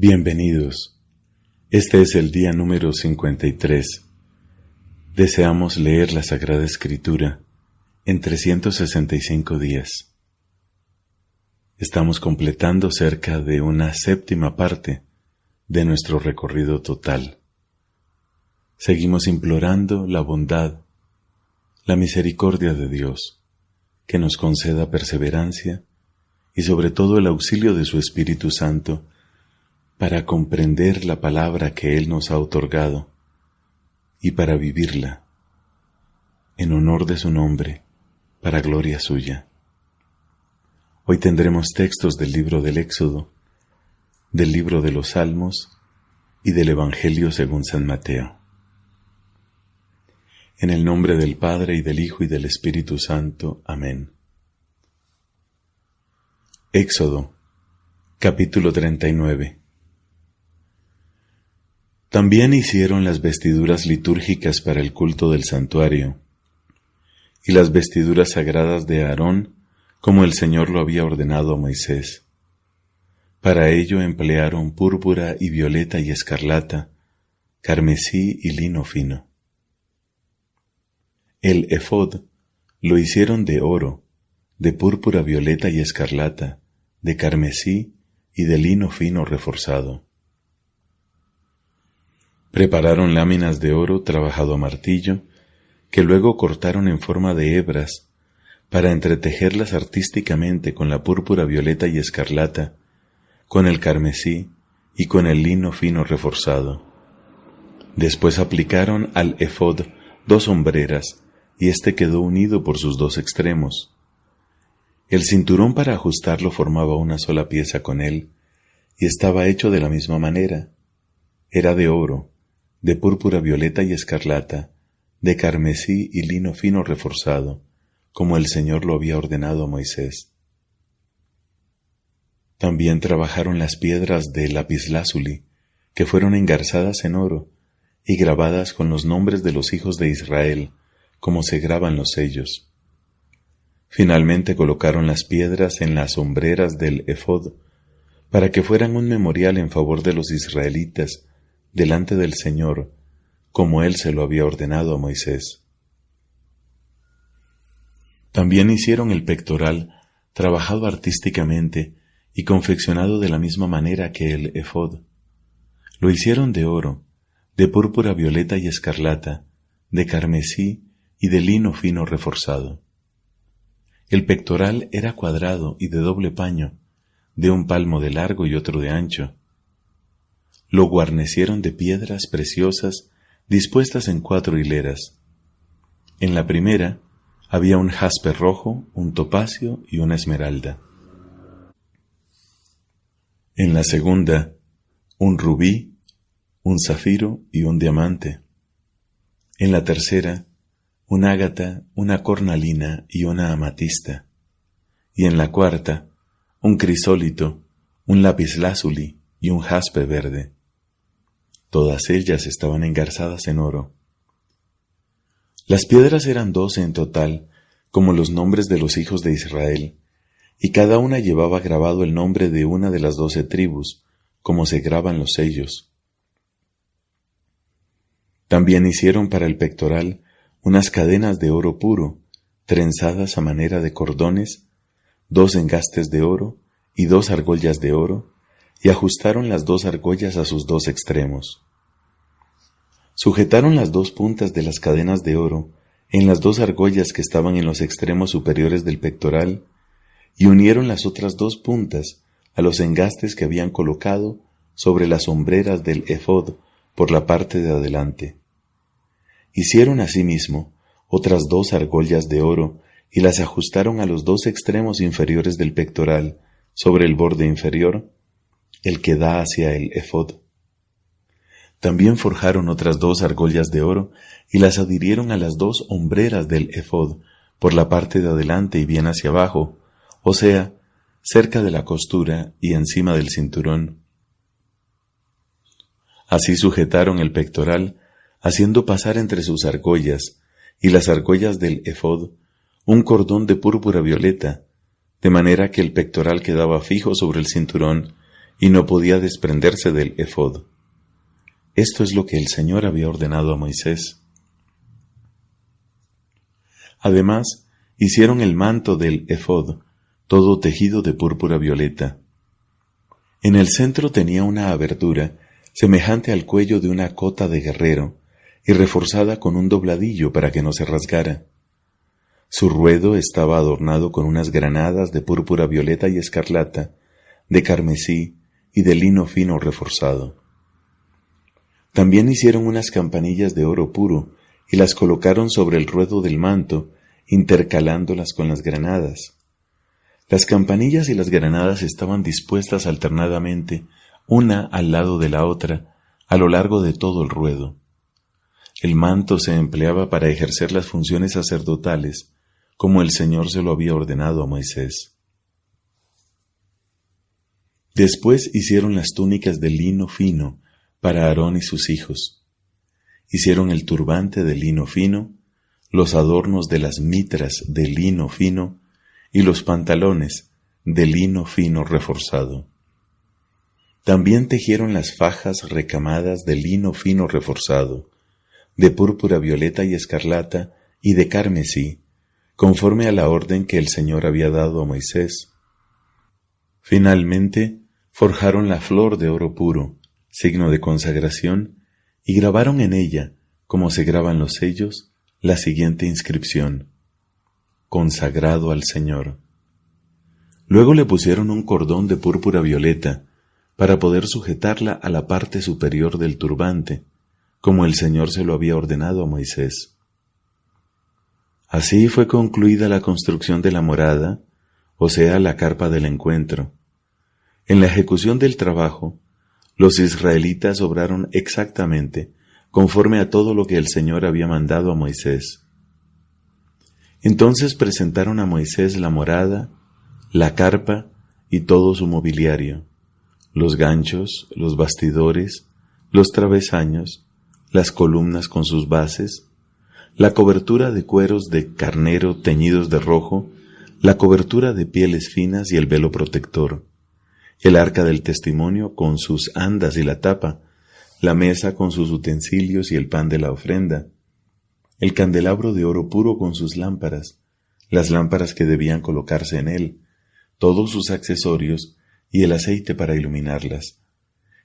Bienvenidos. Este es el día número 53. Deseamos leer la Sagrada Escritura en 365 días. Estamos completando cerca de una séptima parte de nuestro recorrido total. Seguimos implorando la bondad, la misericordia de Dios, que nos conceda perseverancia y sobre todo el auxilio de su Espíritu Santo para comprender la palabra que Él nos ha otorgado y para vivirla en honor de su nombre, para gloria suya. Hoy tendremos textos del libro del Éxodo, del libro de los Salmos y del Evangelio según San Mateo. En el nombre del Padre y del Hijo y del Espíritu Santo. Amén. Éxodo, capítulo 39. También hicieron las vestiduras litúrgicas para el culto del santuario, y las vestiduras sagradas de Aarón, como el Señor lo había ordenado a Moisés. Para ello emplearon púrpura y violeta y escarlata, carmesí y lino fino. El efod lo hicieron de oro, de púrpura, violeta y escarlata, de carmesí y de lino fino reforzado. Prepararon láminas de oro trabajado a martillo, que luego cortaron en forma de hebras, para entretejerlas artísticamente con la púrpura, violeta y escarlata, con el carmesí y con el lino fino reforzado. Después aplicaron al efod 2 hombreras, y éste quedó unido por sus 2 extremos. El cinturón para ajustarlo formaba una sola pieza con él, y estaba hecho de la misma manera. Era de oro, de púrpura, violeta y escarlata, de carmesí y lino fino reforzado, como el Señor lo había ordenado a Moisés. También trabajaron las piedras de lapislázuli, que fueron engarzadas en oro y grabadas con los nombres de los hijos de Israel, como se graban los sellos. Finalmente colocaron las piedras en las hombreras del efod, para que fueran un memorial en favor de los israelitas delante del Señor, como Él se lo había ordenado a Moisés. También hicieron el pectoral, trabajado artísticamente y confeccionado de la misma manera que el efod. Lo hicieron de oro, de púrpura, violeta y escarlata, de carmesí y de lino fino reforzado. El pectoral era cuadrado y de doble paño, de 1 palmo de largo y otro de ancho. Lo guarnecieron de piedras preciosas dispuestas en 4 hileras. En la primera había un jaspe rojo, un topacio y una esmeralda. En la segunda, un rubí, un zafiro y un diamante. En la tercera, un ágata, una cornalina y una amatista. Y en la cuarta, un crisólito, un lapislázuli y un jaspe verde. Todas ellas estaban engarzadas en oro. Las piedras eran 12 en total, como los nombres de los hijos de Israel, y cada una llevaba grabado el nombre de una de las 12 tribus, como se graban los sellos. También hicieron para el pectoral unas cadenas de oro puro, trenzadas a manera de cordones, 2 engastes de oro y 2 argollas de oro, y ajustaron las 2 argollas a sus 2 extremos. Sujetaron las 2 puntas de las cadenas de oro en las 2 argollas que estaban en los extremos superiores del pectoral, y unieron las otras 2 puntas a los engastes que habían colocado sobre las hombreras del efod por la parte de adelante. Hicieron asimismo otras 2 argollas de oro y las ajustaron a los 2 extremos inferiores del pectoral sobre el borde inferior, el que da hacia el efod. También forjaron otras 2 argollas de oro y las adhirieron a las 2 hombreras del efod por la parte de adelante y bien hacia abajo, o sea, cerca de la costura y encima del cinturón. Así sujetaron el pectoral, haciendo pasar entre sus argollas y las argollas del efod un cordón de púrpura violeta, de manera que el pectoral quedaba fijo sobre el cinturón y no podía desprenderse del efod. Esto es lo que el Señor había ordenado a Moisés. Además, hicieron el manto del efod, todo tejido de púrpura violeta. En el centro tenía una abertura semejante al cuello de una cota de guerrero y reforzada con un dobladillo para que no se rasgara. Su ruedo estaba adornado con unas granadas de púrpura violeta y escarlata, de carmesí y de lino fino reforzado. También hicieron unas campanillas de oro puro y las colocaron sobre el ruedo del manto, intercalándolas con las granadas. Las campanillas y las granadas estaban dispuestas alternadamente, una al lado de la otra, a lo largo de todo el ruedo. El manto se empleaba para ejercer las funciones sacerdotales, como el Señor se lo había ordenado a Moisés. Después hicieron las túnicas de lino fino para Aarón y sus hijos. Hicieron el turbante de lino fino, los adornos de las mitras de lino fino y los pantalones de lino fino reforzado. También tejieron las fajas recamadas de lino fino reforzado, de púrpura violeta y escarlata y de carmesí, conforme a la orden que el Señor había dado a Moisés. Finalmente, forjaron la flor de oro puro, signo de consagración, y grabaron en ella, como se graban los sellos, la siguiente inscripción: consagrado al Señor. Luego le pusieron un cordón de púrpura violeta, para poder sujetarla a la parte superior del turbante, como el Señor se lo había ordenado a Moisés. Así fue concluida la construcción de la morada, o sea, la carpa del encuentro. En la ejecución del trabajo, los israelitas obraron exactamente conforme a todo lo que el Señor había mandado a Moisés. Entonces presentaron a Moisés la morada, la carpa y todo su mobiliario, los ganchos, los bastidores, los travesaños, las columnas con sus bases, la cobertura de cueros de carnero teñidos de rojo, la cobertura de pieles finas y el velo protector, el arca del testimonio con sus andas y la tapa, la mesa con sus utensilios y el pan de la ofrenda, el candelabro de oro puro con sus lámparas, las lámparas que debían colocarse en él, todos sus accesorios y el aceite para iluminarlas,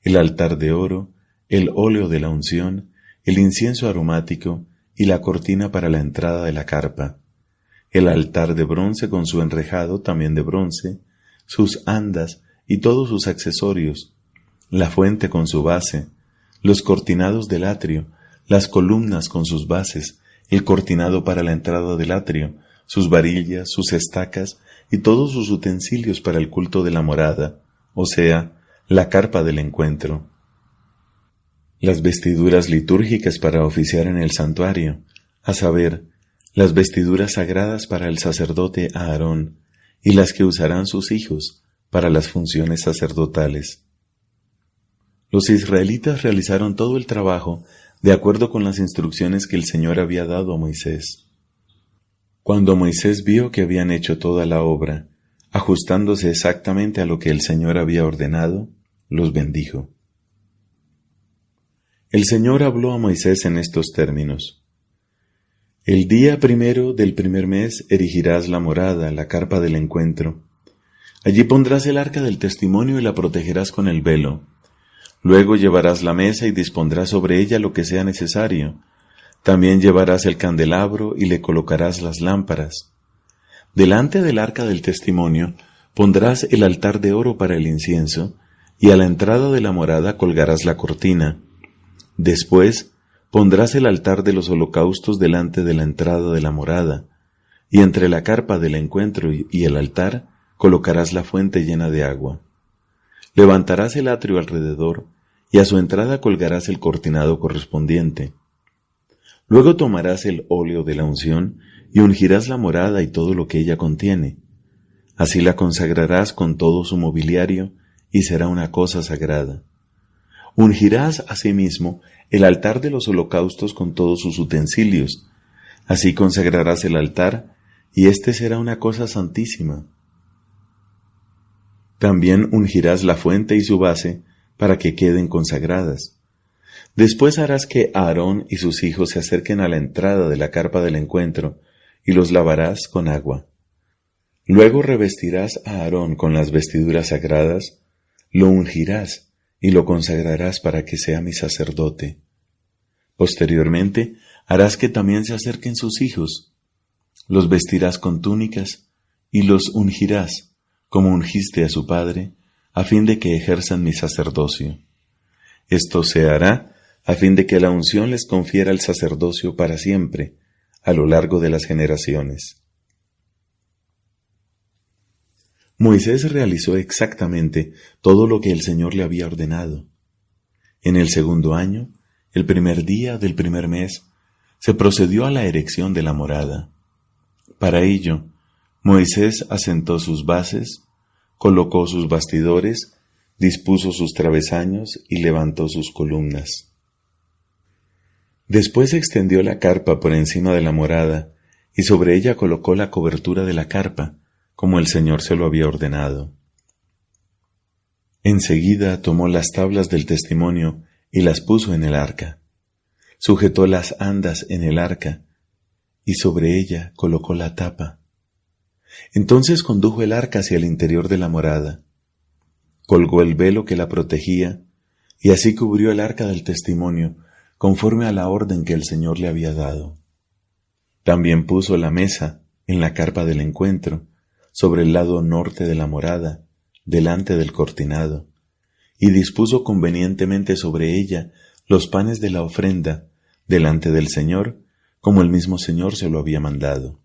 el altar de oro, el óleo de la unción, el incienso aromático y la cortina para la entrada de la carpa, el altar de bronce con su enrejado también de bronce, sus andas y todos sus accesorios, la fuente con su base, los cortinados del atrio, las columnas con sus bases, el cortinado para la entrada del atrio, sus varillas, sus estacas y todos sus utensilios para el culto de la morada, o sea, la carpa del encuentro. Las vestiduras litúrgicas para oficiar en el santuario, a saber, las vestiduras sagradas para el sacerdote Aarón y las que usarán sus hijos para las funciones sacerdotales. Los israelitas realizaron todo el trabajo de acuerdo con las instrucciones que el Señor había dado a Moisés. Cuando Moisés vio que habían hecho toda la obra, ajustándose exactamente a lo que el Señor había ordenado, los bendijo. El Señor habló a Moisés en estos términos: el día primero del primer mes erigirás la morada, la carpa del encuentro. Allí pondrás el arca del testimonio y la protegerás con el velo. Luego llevarás la mesa y dispondrás sobre ella lo que sea necesario. También llevarás el candelabro y le colocarás las lámparas. Delante del arca del testimonio pondrás el altar de oro para el incienso, y a la entrada de la morada colgarás la cortina. Después pondrás el altar de los holocaustos delante de la entrada de la morada, y entre la carpa del encuentro y el altar colocarás la fuente llena de agua. Levantarás el atrio alrededor, y a su entrada colgarás el cortinado correspondiente. Luego tomarás el óleo de la unción y ungirás la morada y todo lo que ella contiene. Así la consagrarás con todo su mobiliario y será una cosa sagrada. Ungirás asimismo el altar de los holocaustos con todos sus utensilios. Así consagrarás el altar y éste será una cosa santísima. También ungirás la fuente y su base para que queden consagradas. Después harás que Aarón y sus hijos se acerquen a la entrada de la carpa del encuentro y los lavarás con agua. Luego revestirás a Aarón con las vestiduras sagradas, lo ungirás y lo consagrarás para que sea mi sacerdote. Posteriormente harás que también se acerquen sus hijos. Los vestirás con túnicas y los ungirás, como ungiste a su padre, a fin de que ejerzan mi sacerdocio. Esto se hará a fin de que la unción les confiera el sacerdocio para siempre, a lo largo de las generaciones. Moisés realizó exactamente todo lo que el Señor le había ordenado. En el segundo año, el primer día del primer mes, se procedió a la erección de la morada. Para ello, Moisés asentó sus bases, colocó sus bastidores, dispuso sus travesaños y levantó sus columnas. Después extendió la carpa por encima de la morada y sobre ella colocó la cobertura de la carpa, como el Señor se lo había ordenado. Enseguida tomó las tablas del testimonio y las puso en el arca. Sujetó las andas en el arca y sobre ella colocó la tapa. Entonces condujo el arca hacia el interior de la morada, colgó el velo que la protegía y así cubrió el arca del testimonio conforme a la orden que el Señor le había dado. También puso la mesa en la carpa del encuentro, sobre el lado norte de la morada, delante del cortinado, y dispuso convenientemente sobre ella los panes de la ofrenda, delante del Señor, como el mismo Señor se lo había mandado.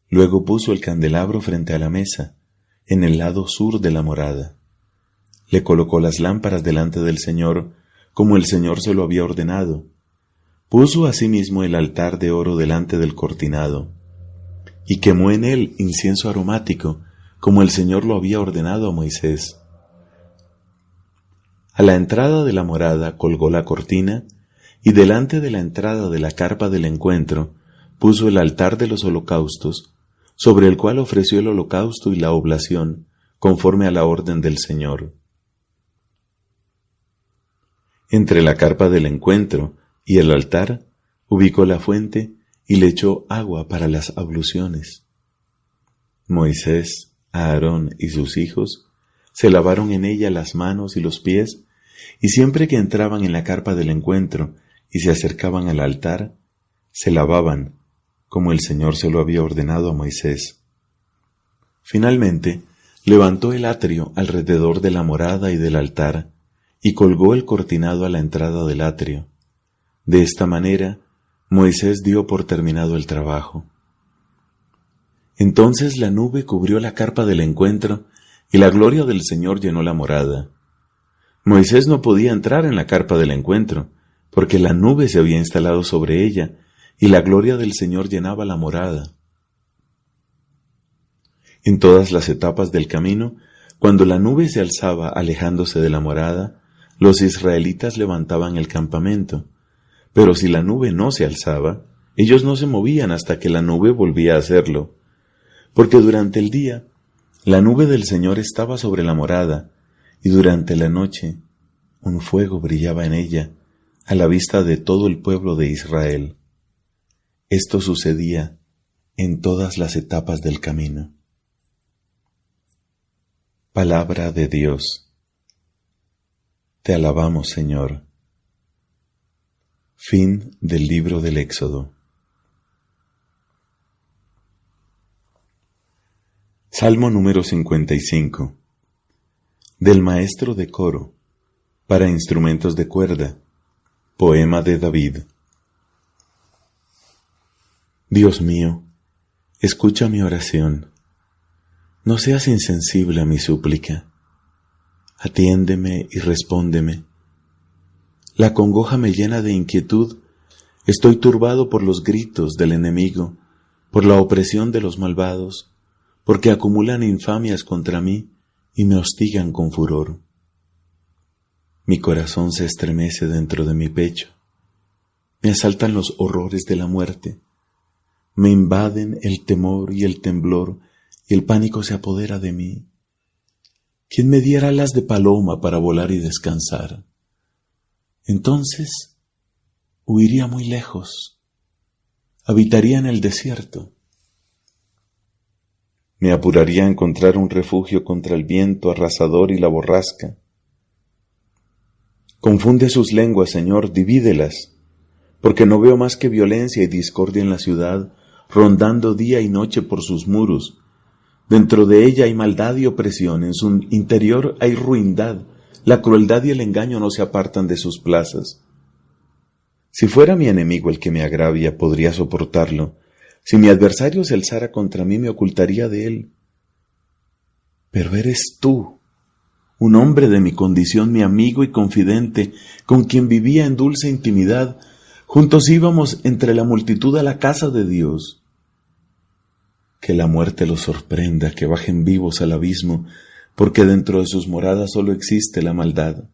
Luego puso el candelabro frente a la mesa, en el lado sur de la morada. Le colocó las lámparas delante del Señor, como el Señor se lo había ordenado. Puso asimismo el altar de oro delante del cortinado, y quemó en él incienso aromático, como el Señor lo había ordenado a Moisés. A la entrada de la morada colgó la cortina, y delante de la entrada de la carpa del encuentro puso el altar de los holocaustos, sobre el cual ofreció el holocausto y la oblación, conforme a la orden del Señor. Entre la carpa del encuentro y el altar ubicó la fuente y le echó agua para las abluciones. Moisés, Aarón y sus hijos se lavaron en ella las manos y los pies, y siempre que entraban en la carpa del encuentro y se acercaban al altar, se lavaban, como el Señor se lo había ordenado a Moisés. Finalmente, levantó el atrio alrededor de la morada y del altar, y colgó el cortinado a la entrada del atrio. De esta manera, Moisés dio por terminado el trabajo. Entonces la nube cubrió la carpa del encuentro, y la gloria del Señor llenó la morada. Moisés no podía entrar en la carpa del encuentro, porque la nube se había instalado sobre ella, y la gloria del Señor llenaba la morada. En todas las etapas del camino, cuando la nube se alzaba alejándose de la morada, los israelitas levantaban el campamento, pero si la nube no se alzaba, ellos no se movían hasta que la nube volvía a hacerlo, porque durante el día la nube del Señor estaba sobre la morada, y durante la noche un fuego brillaba en ella, a la vista de todo el pueblo de Israel. Esto sucedía en todas las etapas del camino. Palabra de Dios. Te alabamos, Señor. Fin del libro del Éxodo. Salmo número 55. Del maestro de coro, para instrumentos de cuerda, poema de David. Dios mío, escucha mi oración. No seas insensible a mi súplica. Atiéndeme y respóndeme. La congoja me llena de inquietud. Estoy turbado por los gritos del enemigo, por la opresión de los malvados, porque acumulan infamias contra mí y me hostigan con furor. Mi corazón se estremece dentro de mi pecho. Me asaltan los horrores de la muerte. Me invaden el temor y el temblor, y el pánico se apodera de mí. ¿Quién me diera alas de paloma para volar y descansar? Entonces huiría muy lejos, habitaría en el desierto. Me apuraría a encontrar un refugio contra el viento arrasador y la borrasca. Confunde sus lenguas, Señor, divídelas, porque no veo más que violencia y discordia en la ciudad, rondando día y noche por sus muros. Dentro de ella hay maldad y opresión, en su interior hay ruindad, la crueldad y el engaño no se apartan de sus plazas. Si fuera mi enemigo el que me agravia, podría soportarlo. Si mi adversario se alzara contra mí, me ocultaría de él. Pero eres tú, un hombre de mi condición, mi amigo y confidente, con quien vivía en dulce intimidad. Juntos íbamos entre la multitud a la casa de Dios. Que la muerte los sorprenda, que bajen vivos al abismo, porque dentro de sus moradas solo existe la maldad.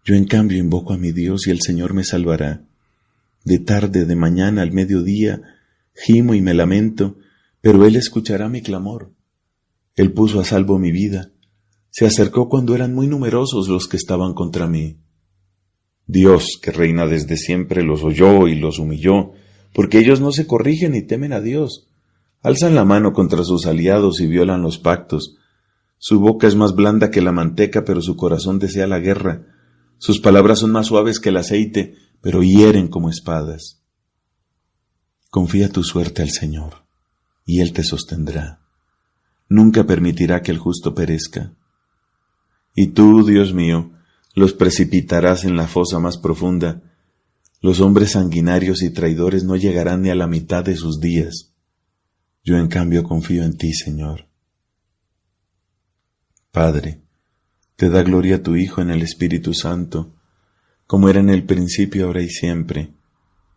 Yo en cambio invoco a mi Dios y el Señor me salvará. De tarde, de mañana, al mediodía, gimo y me lamento, pero Él escuchará mi clamor. Él puso a salvo mi vida. Se acercó cuando eran muy numerosos los que estaban contra mí. Dios, que reina desde siempre, los oyó y los humilló, porque ellos no se corrigen ni temen a Dios. Alzan la mano contra sus aliados y violan los pactos. Su boca es más blanda que la manteca, pero su corazón desea la guerra. Sus palabras son más suaves que el aceite, pero hieren como espadas. Confía tu suerte al Señor, y Él te sostendrá. Nunca permitirá que el justo perezca. Y tú, Dios mío, los precipitarás en la fosa más profunda. Los hombres sanguinarios y traidores no llegarán ni a la mitad de sus días. Yo en cambio confío en ti, Señor. Padre, te da gloria a tu Hijo en el Espíritu Santo, como era en el principio, ahora y siempre,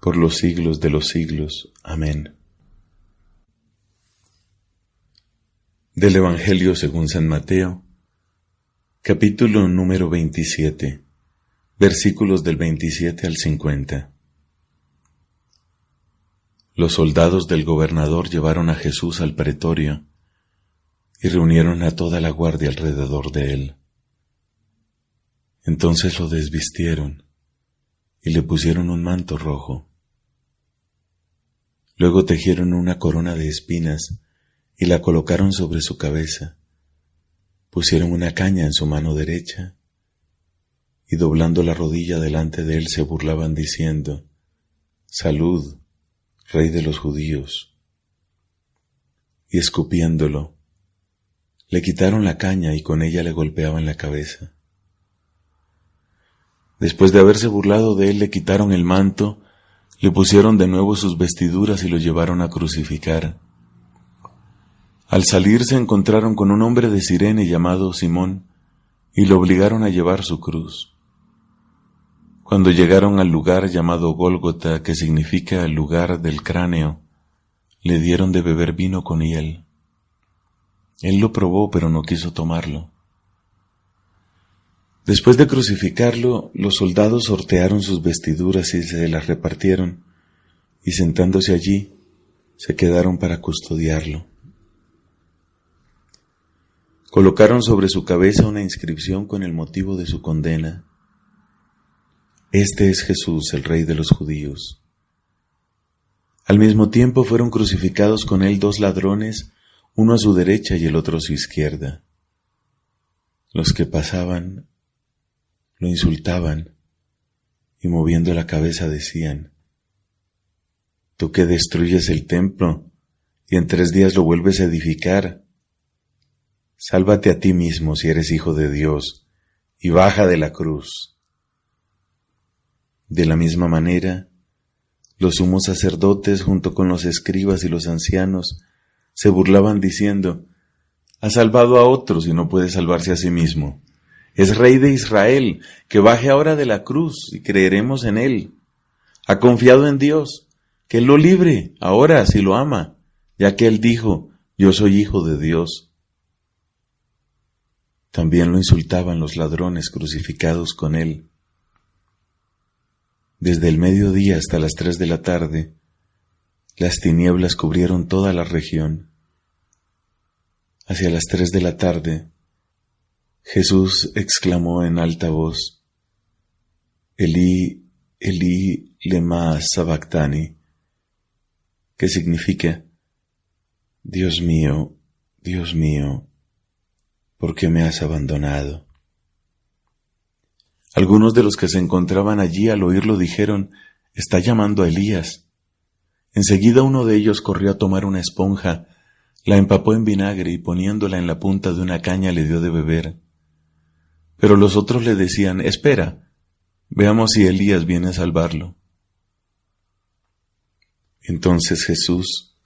por los siglos de los siglos. Amén. Del Evangelio según San Mateo, capítulo número 27, versículos del 27 al 50. Los soldados del gobernador llevaron a Jesús al pretorio y reunieron a toda la guardia alrededor de él. Entonces lo desvistieron y le pusieron un manto rojo. Luego tejieron una corona de espinas y la colocaron sobre su cabeza. Pusieron una caña en su mano derecha y doblando la rodilla delante de él se burlaban diciendo: «Salud, Rey de los judíos». Y escupiéndolo, le quitaron la caña y con ella le golpeaban la cabeza. Después de haberse burlado de él, le quitaron el manto, le pusieron de nuevo sus vestiduras y lo llevaron a crucificar. Al salir se encontraron con un hombre de Cirene llamado Simón y lo obligaron a llevar su cruz. Cuando llegaron al lugar llamado Gólgota, que significa el lugar del cráneo, le dieron de beber vino con hiel. Él lo probó, pero no quiso tomarlo. Después de crucificarlo, los soldados sortearon sus vestiduras y se las repartieron, y sentándose allí, se quedaron para custodiarlo. Colocaron sobre su cabeza una inscripción con el motivo de su condena: «Este es Jesús, el Rey de los judíos». Al mismo tiempo fueron crucificados con él 2 ladrones, uno a su derecha y el otro a su izquierda. Los que pasaban lo insultaban y moviendo la cabeza decían: «Tú que destruyes el templo y en 3 días lo vuelves a edificar, sálvate a ti mismo si eres hijo de Dios y baja de la cruz». De la misma manera, los sumos sacerdotes junto con los escribas y los ancianos se burlaban diciendo: «Ha salvado a otros y no puede salvarse a sí mismo. Es Rey de Israel, que baje ahora de la cruz y creeremos en Él. Ha confiado en Dios, que Él lo libre ahora si lo ama, ya que Él dijo: yo soy hijo de Dios». También lo insultaban los ladrones crucificados con Él. Desde el mediodía hasta las 3 de la tarde, las tinieblas cubrieron toda la región. Hacia las 3 de la tarde, Jesús exclamó en alta voz: Elí, Elí, lema sabactani, que significa: Dios mío, ¿por qué me has abandonado? Algunos de los que se encontraban allí al oírlo dijeron: Está llamando a Elías. Enseguida uno de ellos corrió a tomar una esponja, la empapó en vinagre y poniéndola en la punta de una caña le dio de beber. Pero los otros le decían: Espera, veamos si Elías viene a salvarlo. Entonces Jesús,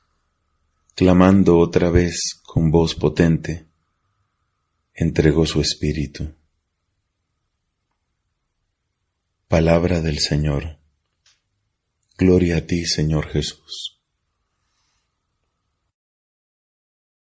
clamando otra vez con voz potente, entregó su espíritu. Palabra del Señor. Gloria a ti, Señor Jesús.